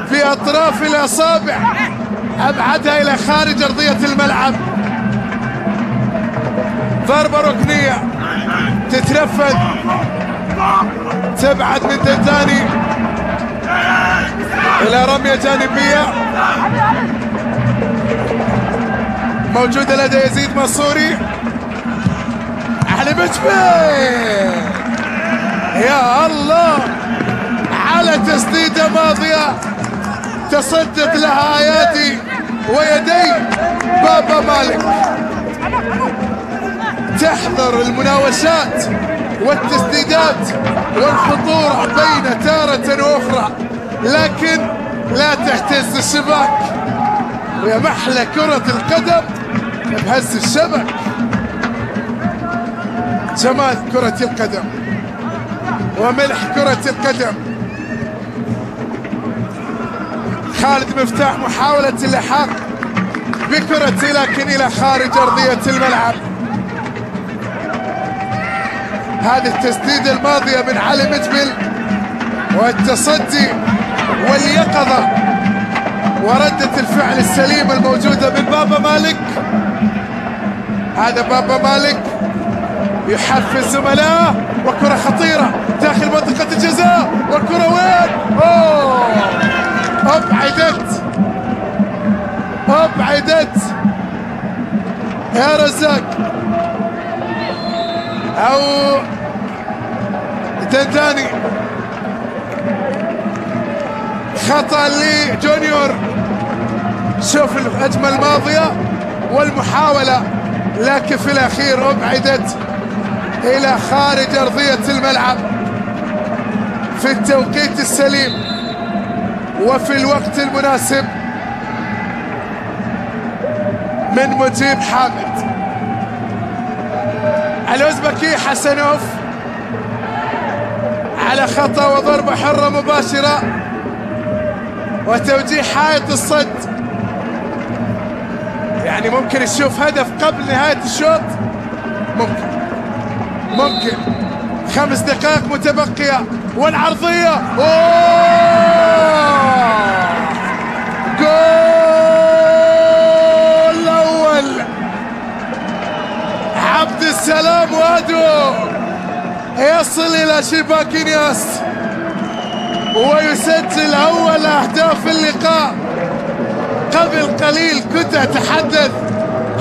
في أطراف الأصابع، أبعدها إلى خارج أرضية الملعب. ضربة ركنية تتنفذ، تبعد من دنداني إلى رمية جانبية موجودة لدى يزيد منصوري. علي مجبل، يا الله على تسديدة ماضية تصدق لها ايادي ويدي بابا مالك. تحضر المناوشات والتسديدات والخطورة بين تارة واخرى، لكن لا تهتز الشباك. ويا محلى كرة القدم بهز الشبك. جمال كرة القدم وملح كرة القدم. خالد مفتاح محاولة اللحاق بكرة لكن إلى خارج أرضية الملعب. هذه التسديدة الماضية من علي مجبل، والتصدي واليقظة وردة الفعل السليمة الموجودة من بابا مالك. هذا بابا مالك يحفز زملائه، وكرة خطيرة داخل منطقة الجزاء، والكرة وين؟ أوه، أبعدت يا رزاق أو دنداني. خطأ لجونيور. شوف الهجمة الماضية والمحاولة، لكن في الأخير أبعدت إلى خارج أرضية الملعب في التوقيت السليم وفي الوقت المناسب من مجيب حامد. الأوزبكي حسنوف على خطأ وضربة حرة مباشرة وتوجيه حائط الصد. يعني ممكن نشوف هدف قبل نهاية الشوط، ممكن 5 دقائق متبقية. والعرضية، جول الأول عبد السلام وادو يصل إلى شباك إنياس ويسجل أول أهداف اللقاء. قبل قليل كنت أتحدث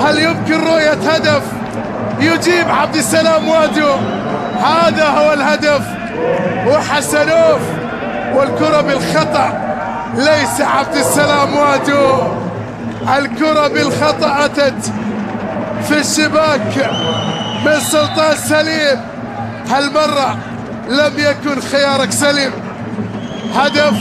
هل يمكن رؤية هدف؟ يجيب عبد السلام وادو، هذا هو الهدف. وحسنوف والكرة بالخطأ، ليس عبد السلام وادو، الكرة بالخطأ أتت في الشباك من سلطان سليم. هالمرة لم يكن خيارك سليم. هدف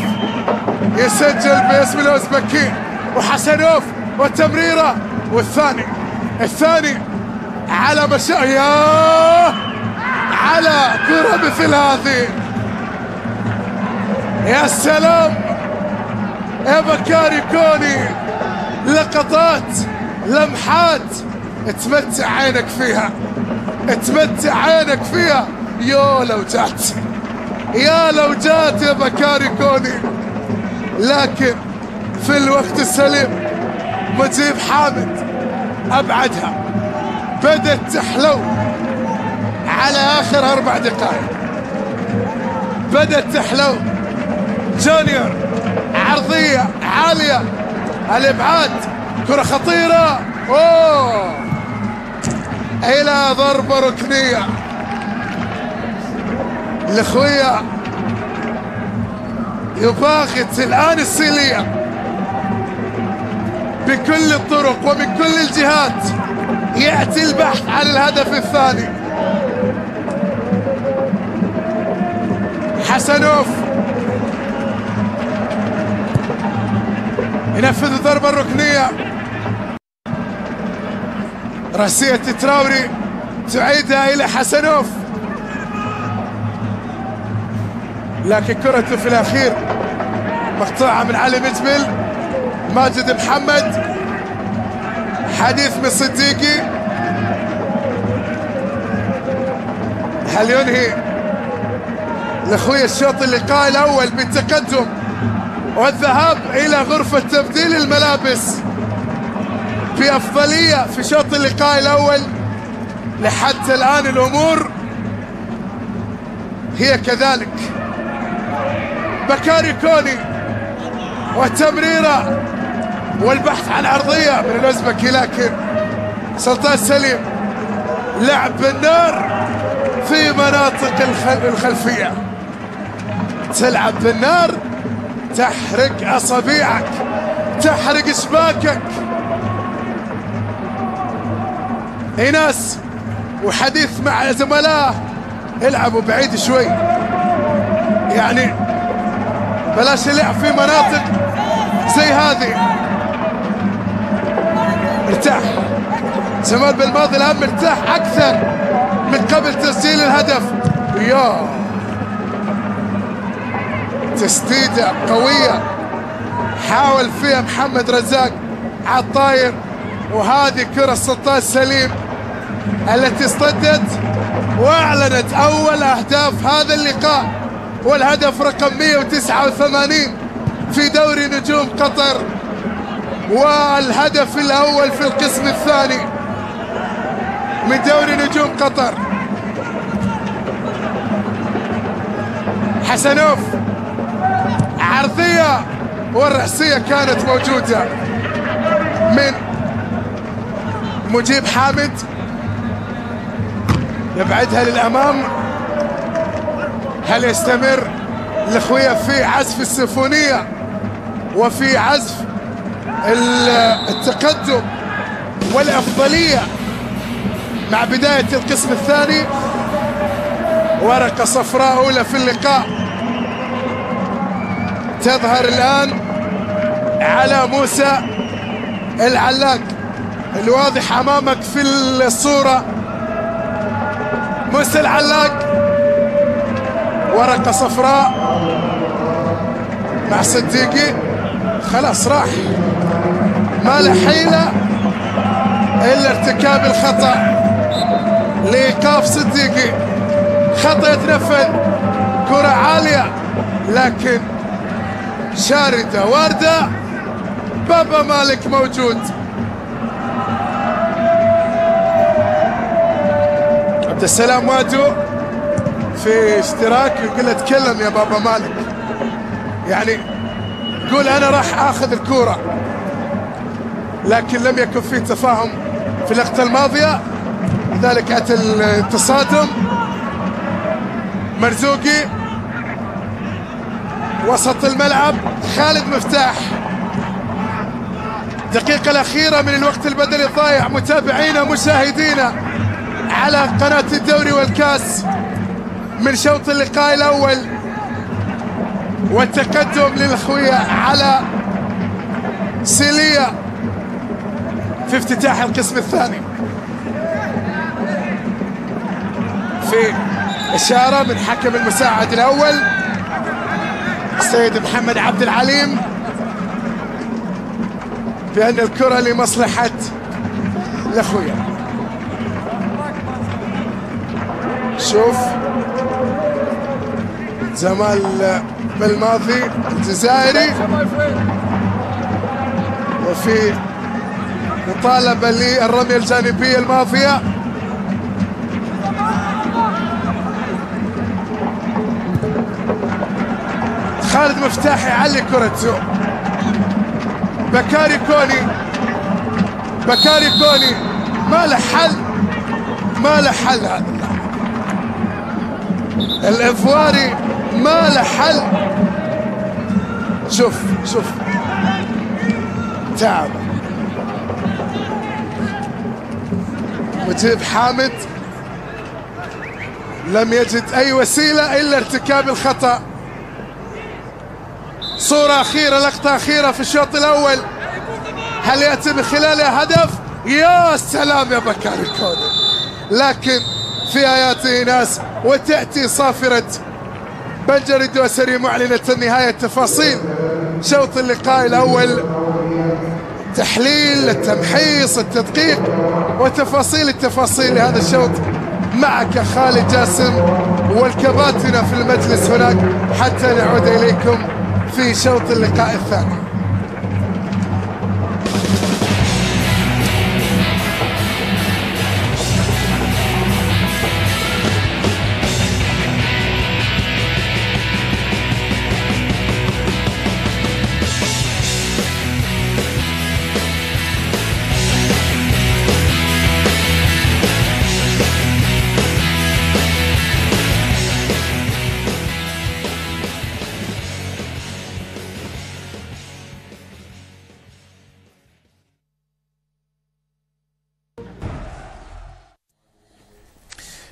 يسجل باسم الأوزبكي. وحسنوف والتمريرة، والثاني على على كرة مثل هذه. يا سلام يا بكاري كوني، لقطات لمحات تمتع عينك فيها. يا لو جات يا بكاري كوني. لكن في الوقت السليم مجيب حامد أبعدها، بدت تحلو على آخر 4 دقائق، بدت تحلو. جونيور عرضية عالية، الإبعاد، كرة خطيرة، إلى ضربة ركنية الأخوية. يباغت الآن السيلية بكل الطرق ومن كل الجهات، يأتي البحث عن الهدف الثاني. حسنوف ينفذ الضربة الركنية، راسية تراوري تعيدها إلى حسنوف، لكن كرته في الأخير مقطوعة من علي مجبل. ماجد محمد، حديث من صديقي، هل ينهي الأخوية الشوط اللقاء الأول بالتقدم والذهاب إلى غرفة تبديل الملابس بأفضلية في شوط اللقاء الأول. لحتى الآن الأمور هي كذلك. بكاري كوني والتمريرة والبحث عن عرضية من الأزبكي، لكن سلطان سليم لعب بالنار في مناطق الخلفية. تلعب بالنار تحرق أصابيعك، تحرق شباكك. إيناس وحديث مع زملائه العبوا بعيد شوي، يعني بلاش اللعب في مناطق زي هذه. ارتاح زمان بالماضي، الآن مرتاح أكثر من قبل تسجيل الهدف. يا تسديدة قوية حاول فيها محمد رزاق عالطاير، وهذه كرة سلطان سليم التي اصطدت واعلنت اول اهداف هذا اللقاء، والهدف رقم 189 في دوري نجوم قطر، والهدف الاول في القسم الثاني من دوري نجوم قطر. حسنوف عرضية والرأسية كانت موجودة من مجيب حامد، يبعدها للأمام. هل يستمر الأخوية في عزف السيمفونية وفي عزف التقدم والأفضلية مع بداية القسم الثاني؟ ورقة صفراء أولى في اللقاء تظهر الآن على موسى العلاق، الواضح أمامك في الصورة. موسى العلاق ورقة صفراء مع صديقي، خلاص راح، ما له حيلة إلا ارتكاب الخطأ لإيقاف صديقي. خطأ يتنفذ، كرة عالية لكن شاردة واردة. بابا مالك موجود، عبد السلام وادو في اشتراك يقول له تكلم يا بابا مالك، يعني يقول انا راح اخذ الكرة، لكن لم يكن فيه تفاهم في اللقطة الماضية، لذلك اتى التصادم. مرزوقي وسط الملعب، خالد مفتاح. الدقيقة الأخيرة من الوقت البدني الضايع متابعينا مشاهدينا على قناة الدوري والكاس من شوط اللقاء الأول، والتقدم للأخوية على سيليا في افتتاح القسم الثاني. في إشارة من حكم المساعد الأول السيد محمد عبد العليم بأن الكرة لمصلحة الأخوية. شوف زمال بالماضي الجزائري، وفي مطالبة للرمية الجانبية الماضية. خالد مفتاح يعلي كرته. بكاري كوني، بكاري كوني ما له حل، ما له حل هذا الإفواري، ما له حل. شوف شوف تعب. مجيب حامد لم يجد أي وسيلة إلا ارتكاب الخطأ. صورة أخيرة، لقطة أخيرة في الشوط الأول، هل يأتي بخلالها هدف؟ يا سلام يا بكاري كوني، لكن فيها يأتي ناس وتأتي صافرة بنجر الدوسري معلنة نهاية تفاصيل شوط اللقاء الأول، تحليل التمحيص التدقيق وتفاصيل التفاصيل لهذا الشوط معك خالد جاسم والكباتنة في المجلس هناك حتى نعود إليكم في شوط اللقاء الثاني.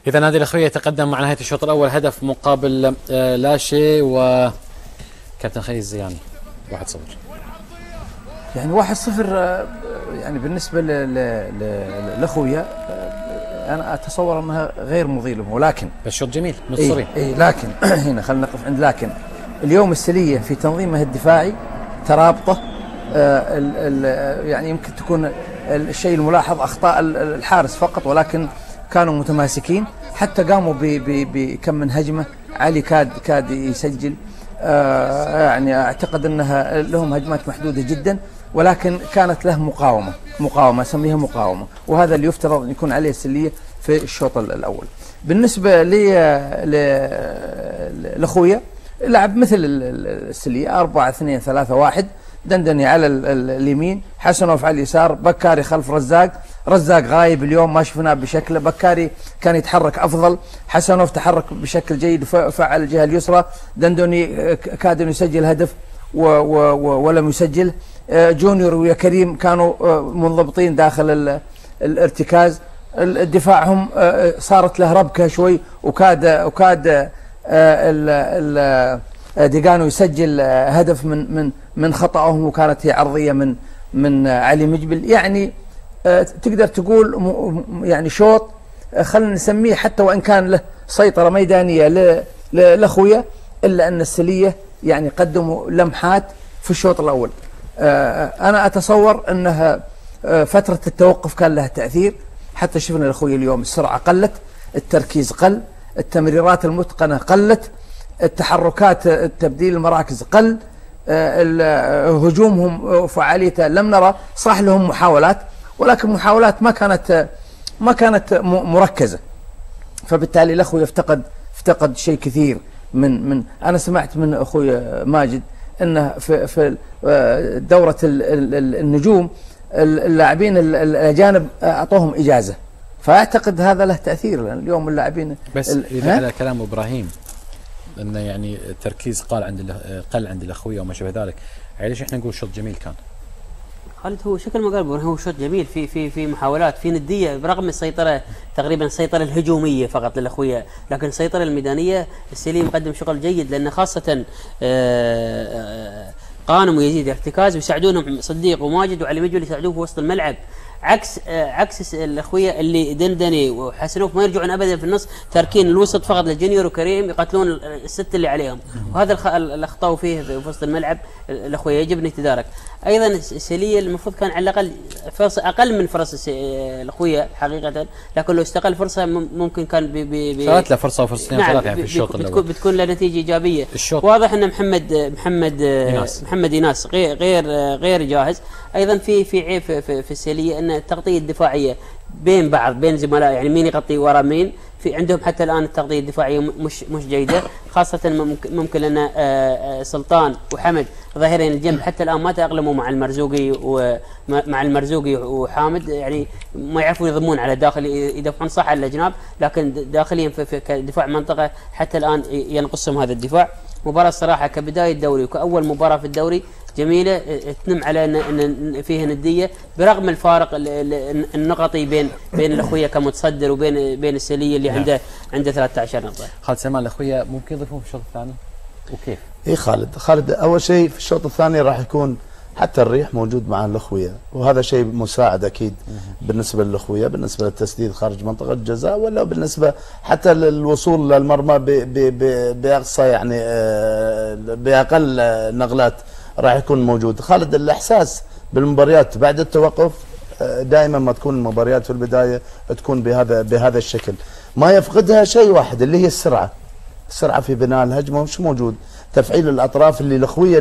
إذا نادي الأخوية يتقدم مع نهاية الشوط الأول هدف مقابل لا شيء، وكابتن خليل الزياني 1-0. يعني 1-0 يعني بالنسبة للأخوية أنا أتصور أنها غير مضي لهم، ولكن بس شوط جميل متصرين. لكن هنا خلينا نقف عند لكن. اليوم السلية في تنظيمها الدفاعي ترابطه، يعني يمكن تكون الشيء الملاحظ أخطاء الحارس فقط، ولكن كانوا متماسكين، حتى قاموا بكم من هجمة. علي كاد يسجل، يعني أعتقد أنها لهم هجمات محدودة جدا، ولكن كانت له مقاومة أسميها مقاومة، وهذا اللي يفترض أن يكون عليه السلية في الشوط الأول. بالنسبة لأخويا لعب مثل السلية 4-2-3-1، دندني على اليمين، حسنوف على اليسار، بكاري خلف رزاق غايب اليوم ما شفناه بشكله. بكاري كان يتحرك أفضل، حسنوف تحرك بشكل جيد وفعل الجهة اليسرى. دندني كاد أن يسجل هدف ولم يسجل. جونيور ويا كريم كانوا منضبطين داخل الارتكاز. دفاعهم صارت له ربكة شوي، وكاد ديغانو يسجل هدف من خطأهم، وكانت هي عرضية من علي مجبل. يعني تقدر تقول يعني شوط خلينا نسميه، حتى وإن كان له سيطرة ميدانية لأخويا، إلا أن السلية يعني قدموا لمحات في الشوط الأول. أنا أتصور أنها فترة التوقف كان لها تأثير، حتى شفنا الأخويا اليوم السرعة قلت، التركيز قل، التمريرات المتقنة قلت، التحركات تبديل المراكز قل، هجومهم وفعاليته لم نرى. صح لهم محاولات، ولكن محاولات ما كانت مركزة، فبالتالي الأخوي افتقد شيء كثير من أنا سمعت من أخوي ماجد أنه في دورة النجوم اللاعبين الأجانب أعطوهم إجازة، فأعتقد هذا له تأثير، لأن اليوم اللاعبين بس إذا على كلام إبراهيم أنه يعني التركيز قل عند الأخوية وما شابه ذلك، ليش إحنا نقول شوط جميل كان؟ خالد هو شكل ما قال هو شوط جميل في محاولات، في نديه، برغم السيطره تقريبا السيطره الهجوميه فقط للاخويا، لكن السيطره الميدانيه السليم قدم شغل جيد، لان خاصه قانم ويزيد ارتكاز ويساعدونهم صديق وماجد وعلي مجول يساعدوه في وسط الملعب، عكس الاخويا اللي دندني وحسنوف ما يرجعون ابدا في النص، تاركين الوسط فقط لجونيور وكريم يقتلون الست اللي عليهم، وهذا الاخطاء فيه في وسط الملعب الاخويا يجب ان يتدارك. ايضا السليه المفروض كان على الاقل فرصه اقل من فرص الاخويا حقيقه، لكن لو استغل فرصه ممكن كان صارت له فرصه وفرصتين ثلاث يعني في الشوط الاول بتكون له نتيجه ايجابيه. واضح ان محمد إيناس غير جاهز. ايضا في عيب في السليه ان التغطيه الدفاعيه بين زملاء، يعني مين يغطي ورا مين، في عندهم حتى الان التغطيه الدفاعيه مش جيده، خاصه ممكن ان سلطان وحمد ظاهرين الجنب حتى الان ما تاقلموا مع المرزوقي وحامد، يعني ما يعرفوا يضمون على داخل، يدافعون صح على الاجناب، لكن داخليا في دفاع منطقه حتى الان ينقصهم هذا الدفاع. مباراه الصراحه كبدايه دوري وكاول مباراه في الدوري جميله، تنم على ان فيها نديه برغم الفارق النقطي بين الاخويا كمتصدر وبين السليه اللي عنده 13 نقطه. خالد سلمان الاخويا ممكن يضيفون في الشوط الثاني وكيف؟ اي خالد اول شيء في الشوط الثاني راح يكون حتى الريح موجود مع الاخويا، وهذا شيء مساعد اكيد بالنسبه للاخويا، بالنسبه للتسديد خارج منطقه الجزاء، ولا بالنسبه حتى للوصول للمرمى باقصى يعني باقل نقلات راح يكون موجود. خالد الإحساس بالمباريات بعد التوقف دائما ما تكون المباريات في البداية تكون بهذا الشكل، ما يفقدها شيء واحد اللي هي السرعة في بناء الهجمة مش موجود. تفعيل الاطراف اللي الاخويه